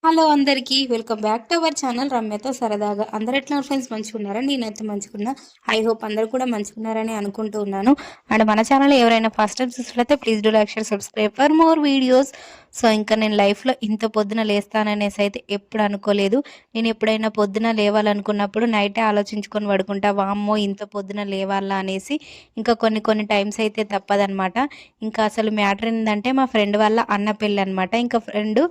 Hello అందరికీ welcome back to our channel రమ్యతో సరదాగా. అందరు ఎట్లా ఫ్రెండ్స్ మంచిగున్నారా? నేనైతే మంచిగున్నా. ఐ హోప్ అందరు కూడా మంచిగున్నారని అనుకుంటూ ఉన్నాను. అండ్ మన ఛానల్ ఎవరైనా ఫస్ట్ టైం చూసినట్లయితే please do like share subscribe for more videos. So ఇంకా నేను లైఫ్లో ఇంత పొద్దున లేస్తాననేసి అయితే ఎప్పుడు అనుకోలేదు. నేను ఎప్పుడైనా పొద్దున లేవాలనుకున్నప్పుడు నైటే ఆలోచించుకొని పడుకుంటా, వామ్మో ఇంత పొద్దున లేవాలా అనేసి. ఇంకా కొన్ని టైమ్స్ అయితే తప్పదనమాట. ఇంకా అసలు మ్యాటర్ ఏంటంటే మా ఫ్రెండ్ వాళ్ళ అన్న పెళ్ళి అనమాట. ఇంకా ఫ్రెండ్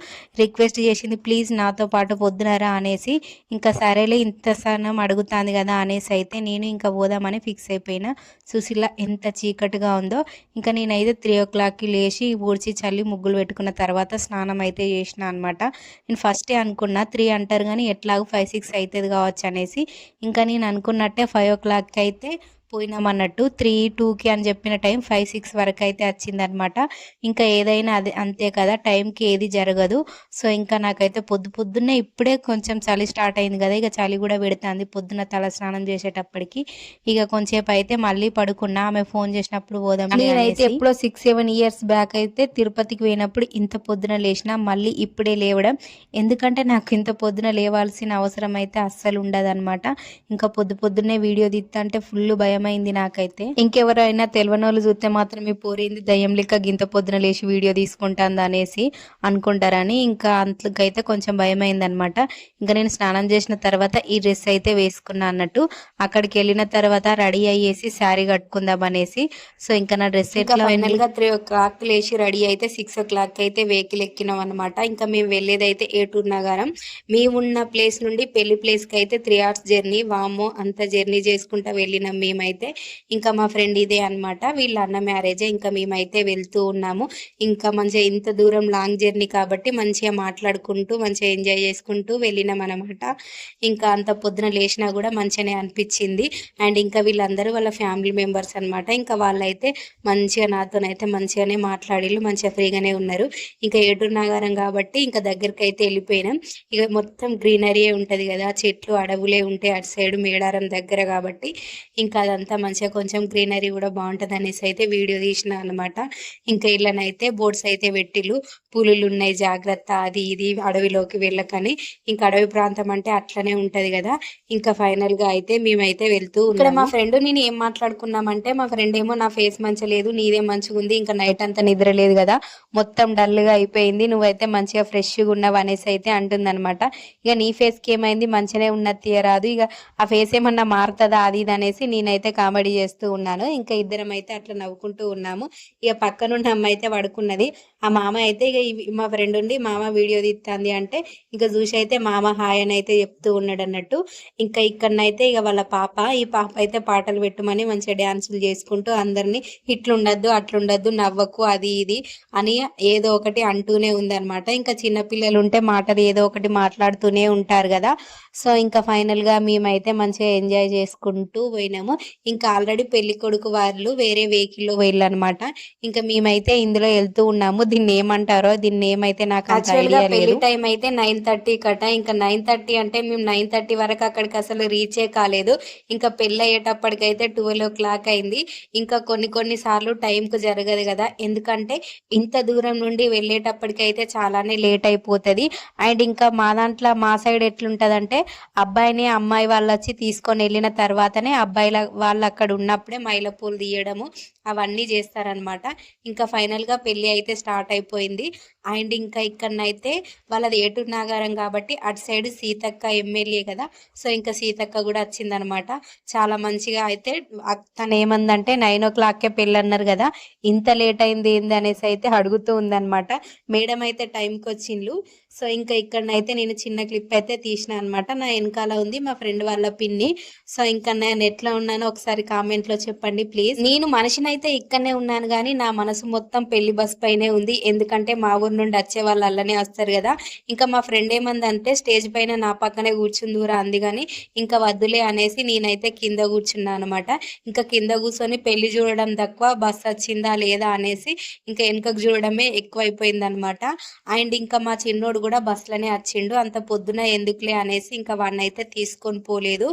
రిక్వెస్ట్ చేసింది, ప్లీజ్ నాతో పాటు పొద్దునరా అనేసి. ఇంకా సరేలే ఇంత సనం అడుగుతాంది కదా అనేసి అయితే నేను ఇంకా పోదామని ఫిక్స్ అయిపోయినా. సుశీల ఎంత చీకటిగా ఉందో. ఇంకా నేనైతే 3 o'clockకి లేచి ఊడ్చి చల్లి ముగ్గులు పెట్టుకున్న తర్వాత స్నానం అయితే చేసిన అనమాట. నేను ఫస్టే అనుకున్నా 3 అంటారు కానీ ఎట్లాగో 5-6 అవుతుంది కావచ్చు అనేసి. ఇంకా నేను అనుకున్నట్టే 5 o'clockకి అయితే పోయినామన్నట్టు. 3-2కి అని చెప్పిన టైం 5-6 వరకు అయితే వచ్చిందనమాట. ఇంకా ఏదైనా అదే అంతే కదా, టైంకి ఏది జరగదు. సో ఇంకా నాకైతే పొద్దున్నే ఇప్పుడే కొంచెం చలి స్టార్ట్ అయింది కదా, ఇక చలి కూడా పెడుతుంది పొద్దున తల స్నానం చేసేటప్పటికి. ఇక కొంచెంసేపు అయితే మళ్ళీ పడుకున్నా, ఆమె ఫోన్ చేసినప్పుడు పోదాం. నేనైతే ఎప్పుడో 6-7 ఇయర్స్ బ్యాక్ అయితే తిరుపతికి పోయినప్పుడు ఇంత పొద్దున లేచినా, మళ్ళీ ఇప్పుడే లేవడం. ఎందుకంటే నాకు ఇంత పొద్దున లేవాల్సిన అవసరం అయితే అస్సలు ఉండదన్నమాట. ఇంకా పొద్దున్నే వీడియో తీస్తుంటే ఫుల్ భయమైంది నాకైతే. ఇంకెవరైనా తెలియనోళ్ళు చూస్తే మాత్రం ఈ పోరింది దయ్యం లెక్క గింత పొద్దున లేచి వీడియో తీసుకుంటాంది అనేసి అనుకుంటారని ఇంకా అంతకైతే కొంచెం భయమైంది అనమాట. ఇంకా నేను స్నానం చేసిన తర్వాత ఈ డ్రెస్ అయితే వేసుకున్నా అన్నట్టు. అక్కడికి వెళ్ళిన తర్వాత రెడీ అయ్యేసి శారీ కట్టుకుందాం అనేసి. సో ఇంకా నా డ్రెస్ ఎట్లా ఫైనల్ గా 3 o'clock లేచి రెడీ అయితే 6 o'clock అయితే వెహికల్ ఎక్కినాం అనమాట. ఇంకా మేము వెళ్ళేది అయితే ఏటూరు నగరం. మేమున్న ప్లేస్ నుండి పెళ్లి ప్లేస్ కి అయితే 3 hours జర్నీ. వామ్మో అంత జర్నీ చేసుకుంటా వెళ్ళినాం మేమైతే. ఇంకా మా ఫ్రెండ్ ఇదే అనమాట, వీళ్ళ అన్న మ్యారేజే. ఇంకా మేమైతే వెళ్తూ ఉన్నాము. ఇంకా మంచిగా ఇంత దూరం లాంగ్ జర్నీ కాబట్టి మంచిగా మాట్లాడుకుంటూ మంచిగా ఎంజాయ్ చేసుకుంటూ వెళ్ళినాం అనమాట. ఇంకా అంత పొద్దున లేచినా కూడా మంచిగానే అనిపించింది. అండ్ ఇంకా వీళ్ళందరూ వాళ్ళ ఫ్యామిలీ మెంబర్స్ అనమాట. ఇంకా వాళ్ళైతే మంచిగా నాతోనైతే మంచిగానే మాట్లాడిళ్ళు, మంచిగా ఫ్రీగానే ఉన్నారు. ఇంకా ఏటూరు నగరం కాబట్టి ఇంకా దగ్గరికి అయితే వెళ్ళిపోయినాం. ఇక మొత్తం గ్రీనరీ ఉంటుంది కదా, చెట్లు అడవులే ఉంటాయి అటు సైడ్ మేడారం దగ్గర కాబట్టి. ఇంకా అదంతా మంచిగా కొంచెం గ్రీనరీ కూడా బాగుంటుంది అనేసి అయితే వీడియో తీసిన అనమాట. ఇంకా ఇళ్ళనైతే బోర్డ్స్ అయితే పెట్టిళ్ళు, పులులు ఉన్నాయి జాగ్రత్త, అది ఇది అడవిలోకి వెళ్ళకని. ఇంకా అడవి ప్రాంతం అంటే అట్లనే ఉంటది కదా. ఇంకా ఫైనల్ గా అయితే మేమైతే వెళ్తూ ఇక్కడ మా ఫ్రెండ్ నేను ఏం మాట్లాడుకున్నామంటే, మా ఫ్రెండ్ ఏమో నా ఫేస్ మంచిగా లేదు, నీదే మంచిగా ఉంది, ఇంకా నైట్ అంతా నిద్ర లేదు కదా, మొత్తం డల్ గా అయిపోయింది, నువ్వైతే మంచిగా ఫ్రెష్గా ఉన్నావు అనేసి అయితే అంటుందన్నమాట. ఇక నీ ఫేస్ కి ఏమైంది, మంచిగానే ఉన్నది తీయరాదు, ఇక ఆ ఫేస్ ఏమన్నా మారుతుందా అది ఇది అనేసి నేనైతే కామెడీ చేస్తూ ఉన్నాను. ఇంకా ఇద్దరం అయితే అట్లా నవ్వుకుంటూ ఉన్నాము. ఇక పక్కనున్న అమ్మ అయితే పడుకున్నది. ఆ మామ అయితే ఇక మా ఫ్రెండ్ ఉండి మామ వీడియో తీస్తుంది అంటే ఇంకా చూసి అయితే మామ హాయ్ అని అయితే చెప్తూ ఉన్నాడు అన్నట్టు. ఇంకా ఇక్కడనైతే ఇక వాళ్ళ పాప, ఈ పాప అయితే పాటలు పెట్టమని మంచిగా డ్యాన్సులు చేసుకుంటూ అందరినీ ఇట్లుండద్దు అట్లుండద్దు నవ్వకు అది ఇది అని ఏదో ఒకటి అంటూనే ఉందన్నమాట. ఇంకా చిన్నపిల్లలు ఉంటే మాటలు ఏదో ఒకటి మాట్లాడుతూనే ఉంటారు కదా. సో ఇంకా ఫైనల్ గా మేమైతే మంచిగా ఎంజాయ్ చేసుకుంటూ పోయినాము. ఇంకా ఆల్రెడీ పెళ్లి కొడుకు వాళ్ళు వేరే వెహికల్లో వెళ్ళనమాట. ఇంకా మేమైతే ఇందులో వెళ్తూ ఉన్నాము. దీన్ని ఏమంటారో, దీన్ని ఏమైతే నాకు యాక్చువల్గా పెళ్లి టైం అయితే 9:30 కట. ఇంకా 9:30 అంటే మేము 9:30 వరకు అక్కడికి అసలు రీచే కాలేదు. ఇంకా పెళ్ళి అయ్యేటప్పటికైతే 12 o'clock అయింది. ఇంకా కొన్ని సార్లు టైంకు జరగదు కదా, ఎందుకంటే ఇంత దూరం నుండి వెళ్ళేటప్పటికైతే చాలానే లేట్ అయిపోతుంది. అండ్ ఇంకా మా దాంట్లో మా సైడ్ ఎట్లుంటదంటే, అబ్బాయిని అమ్మాయి వాళ్ళు వచ్చి తీసుకొని వెళ్ళిన తర్వాతనే అబ్బాయిల వాళ్ళు అక్కడ ఉన్నప్పుడే మైలపూలు తీయడము అవన్నీ చేస్తారనమాట. ఇంకా ఫైనల్గా పెళ్ళి అయితే స్టార్ట్ అయిపోయింది. అండ్ ఇంకా ఇక్కడనైతే వాళ్ళది ఏటూరు నాగారం కాబట్టి అటు సైడ్ సీతక్క ఎమ్మెల్యే కదా. సో ఇంకా సీతక్క కూడా వచ్చిందనమాట. చాలా మంచిగా అయితే తను ఏమందంటే 9 o'clockకే పెళ్ళి అన్నారు కదా, ఇంత లేట్ అయింది ఏంది అనేసి అయితే అడుగుతూ ఉందనమాట. మేడం అయితే టైంకి వచ్చిండ్లు. సో ఇంకా ఇక్కడనైతే నేను చిన్న క్లిప్ అయితే తీసిన అనమాట. నా వెనకాల ఉంది మా ఫ్రెండ్ వాళ్ళ పిన్ని. సో ఇంకా నేను ఎట్లా ఉన్నానో ఒకసారి కామెంట్లో చెప్పండి ప్లీజ్. నేను మనిషినైతే ఇక్కడనే ఉన్నాను కానీ నా మనసు మొత్తం పెళ్లి బస్ పైనే ఉంది. ఎందుకంటే మా ఊరు నుండి వచ్చే వాళ్ళు అల్లనే వస్తారు కదా. ఇంకా మా ఫ్రెండ్ ఏమందంటే స్టేజ్ పైన నా పక్కనే కూర్చుందూరా అంది కానీ ఇంకా వద్దులే అనేసి నేనైతే కింద కూర్చున్నా అనమాట. ఇంకా కింద కూర్చొని పెళ్లి చూడడం తక్కువ బస్ వచ్చిందా లేదా అనేసి ఇంకా వెనుకకు చూడడమే ఎక్కువైపోయింది అనమాట. అండ్ ఇంకా మా చిన్నోడు కూడా బస్సులోనే వచ్చిండు. అంత పొద్దున ఎందుకులే అనేసి ఇంకా వాడిని అయితే తీసుకొని పోలేదు.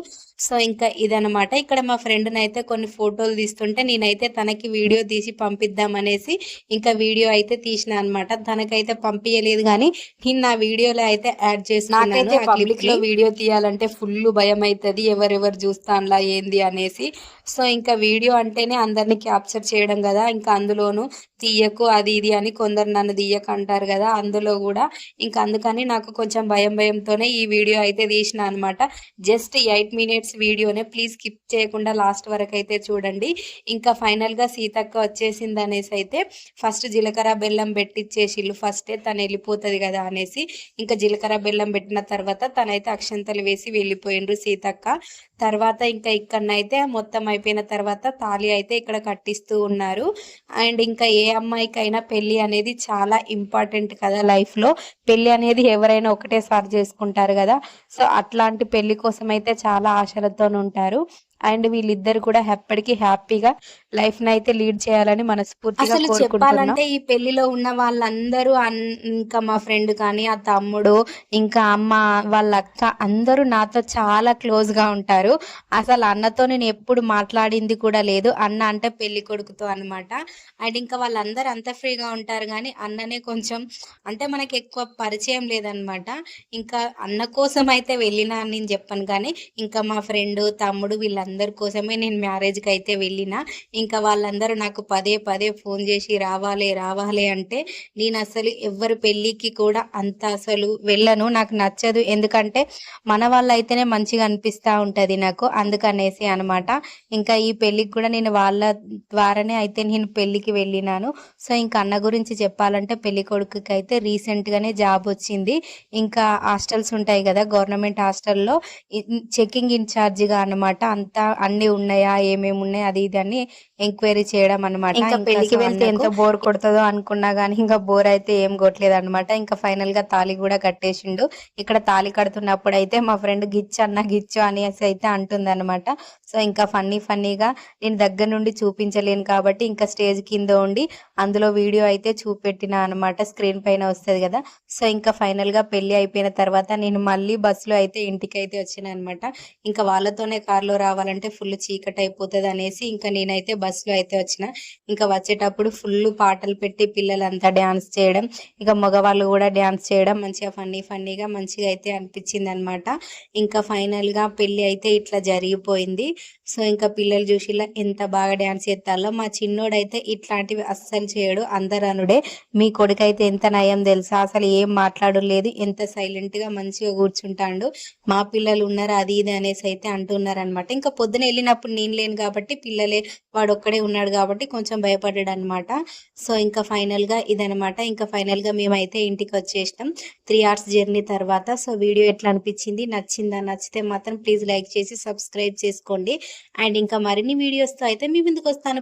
సో ఇంకా ఇదనమాట. ఇక్కడ మా ఫ్రెండ్ని అయితే కొన్ని ఫోటోలు తీస్తుంటే నేనైతే తన తనకి వీడియో తీసి పంపిద్దాం అనేసి ఇంకా వీడియో అయితే తీసిన అనమాట. తనకైతే పంపించలేదు కానీ నేను నా వీడియోలో అయితే యాడ్ చేసుకున్నాను. నాకైతే పబ్లిక్ లో వీడియో తీయాలంటే ఫుల్ భయం అవుతుంది, ఎవరెవరు చూస్తానులా ఏంది అనేసి. సో ఇంకా వీడియో అంటేనే అందరినీ క్యాప్చర్ చేయడం కదా, ఇంకా అందులోనూ తీయకు అది ఇది అని కొందరు నన్ను తీయక అంటారు కదా, అందులో కూడా ఇంకా అందుకని నాకు కొంచెం భయంతోనే ఈ వీడియో అయితే తీసిన అనమాట. జస్ట్ 8 minutes వీడియోనే, ప్లీజ్ స్కిప్ చేయకుండా లాస్ట్ వరకు అయితే చూడండి. ఇంకా ఫైనల్గా సీతక్క వచ్చేసింది అనేసి అయితే ఫస్ట్ జీలకర్ర బెల్లం పెట్టిచ్చేసిళ్ళు, ఫస్టే తను వెళ్ళిపోతుంది కదా అనేసి. ఇంకా జీలకర్ర బెల్లం పెట్టిన తర్వాత తనైతే అక్షంతలు వేసి వెళ్ళిపోయిండ్రు సీతక్క. తర్వాత ఇంకా ఇక్కడనైతే మొత్తం అయిపోయిన తర్వాత తాళి అయితే ఇక్కడ కట్టిస్తూ ఉన్నారు. అండ్ ఇంకా ఏ అమ్మాయికైనా పెళ్ళి అనేది చాలా ఇంపార్టెంట్ కదా లైఫ్లో. పెళ్ళి అనేది ఎవరైనా ఒకటేసారి చేసుకుంటారు కదా, సో అట్లాంటి పెళ్లి కోసం అయితే చాలా ఆశలతో ఉంటారు. అండ్ వీళ్ళిద్దరు కూడా ఎప్పటికీ హ్యాపీగా లైఫ్ ని అయితే లీడ్ చేయాలని మనస్ఫూర్తిగా అసలు చెప్పాలంటే ఈ పెళ్లిలో ఉన్న వాళ్ళందరూ ఇంకా మా ఫ్రెండ్ కానీ, ఆ తమ్ముడు, ఇంకా అమ్మ, వాళ్ళ అక్క అందరూ నాతో చాలా క్లోజ్ గా ఉంటారు. అసలు అన్నతో నేను ఎప్పుడు మాట్లాడింది కూడా లేదు. అన్న అంటే పెళ్లి కొడుకుతో అనమాట. అండ్ ఇంకా వాళ్ళందరూ అంత ఫ్రీగా ఉంటారు కానీ అన్ననే కొంచెం అంటే మనకి ఎక్కువ పరిచయం లేదనమాట. ఇంకా అన్న కోసం అయితే వెళ్ళినా అని నేను చెప్పాను కానీ ఇంకా మా ఫ్రెండ్, తమ్ముడు వీళ్ళందరి కోసమే నేను మ్యారేజ్కి అయితే వెళ్ళిన. ఇంకా వాళ్ళందరూ నాకు పదే పదే ఫోన్ చేసి రావాలి రావాలి అంటే నేను అసలు ఎవరి పెళ్ళికి కూడా అంత అసలు వెళ్ళను, నాకు నచ్చదు. ఎందుకంటే మన వాళ్ళు అయితేనే మంచిగా అనిపిస్తూ ఉంటుంది నాకు, అందుకనేసి అనమాట. ఇంకా ఈ పెళ్ళికి కూడా నేను వాళ్ళ ద్వారానే అయితే నేను పెళ్ళికి వెళ్ళినాను. సో ఇంకా అన్న గురించి చెప్పాలంటే పెళ్లి కొడుకుకి అయితే రీసెంట్గానే జాబ్ వచ్చింది. ఇంకా హాస్టల్స్ ఉంటాయి కదా గవర్నమెంట్ హాస్టల్లో చెకింగ్ ఇన్ఛార్జిగా అనమాట. అంతా అన్ని ఉన్నాయా, ఏమేమి ఉన్నాయి అది ఇది అని ఎంక్వైరీ చేయడం అనమాట. ఇంకా పెళ్లికి వెళ్తే ఎంత బోర్ కొడుతుందో అనుకున్నా కానీ ఇంకా బోర్ అయితే ఏం కొట్టలేదు అనమాట. ఇంకా ఫైనల్ గా తాళి కూడా కట్టేసిండు. ఇక్కడ తాళి కడుతున్నప్పుడు అయితే మా ఫ్రెండ్ గిచ్చు అనేసి అయితే అంటుంది అనమాట. సో ఇంకా ఫన్నీగా నేను దగ్గర నుండి చూపించలేను కాబట్టి ఇంకా స్టేజ్ కింద ఉండి అందులో వీడియో అయితే చూపెట్టిన అనమాట, స్క్రీన్ పైన వస్తుంది కదా. సో ఇంకా ఫైనల్ గా పెళ్లి అయిపోయిన తర్వాత నేను మళ్ళీ బస్సులో అయితే ఇంటికి అయితే వచ్చిన అనమాట. ఇంకా వాళ్ళతోనే కార్లో రావాలంటే ఫుల్ చీకటి అయిపోతుంది అనేసి ఇంకా నేనైతే బస్సులో అయితే వచ్చిన. ఇంకా వచ్చేటప్పుడు ఫుల్ పాటలు పెట్టి పిల్లలంతా డ్యాన్స్ చేయడం, ఇక మగవాళ్ళు కూడా డ్యాన్స్ చేయడం మంచిగా ఫన్నీగా మంచిగా అయితే అనిపించింది అనమాట. ఇంకా ఫైనల్ గా పెళ్లి అయితే ఇట్లా జరిగిపోయింది. సో ఇంకా పిల్లలు చూసిలా ఎంత బాగా డ్యాన్స్ చేస్తాలో. మా చిన్నోడైతే ఇట్లాంటివి అస్సలు చేయడు, అందరనుడే. మీ కొడుకైతే ఎంత నయం తెలుసా, అసలు ఏం మాట్లాడలేదు, ఎంత సైలెంట్ గా మంచిగా కూర్చుంటాడు. మా పిల్లలు ఉన్నారు అది ఇది అనేసి అయితే అంటున్నారు అనమాట. ఇంకా పొద్దున వెళ్ళినప్పుడు నేను లేను కాబట్టి పిల్లలే, వాడు ఒక్కడే ఉన్నాడు కాబట్టి కొంచెం భయపడ్డాడు అనమాట. సో ఇంకా ఫైనల్ గా ఇదనమాట. ఇంకా ఫైనల్ గా మేమైతే ఇంటికి వచ్చేసినాం 3 hours జర్నీ తర్వాత. సో వీడియో ఎట్లా అనిపించింది, నచ్చిందా? నచ్చితే మాత్రం ప్లీజ్ లైక్ చేసి సబ్స్క్రైబ్ చేసుకోండి. అండ్ ఇంకా మరిన్ని వీడియోస్తో అయితే మీ ముందుకు వస్తాను.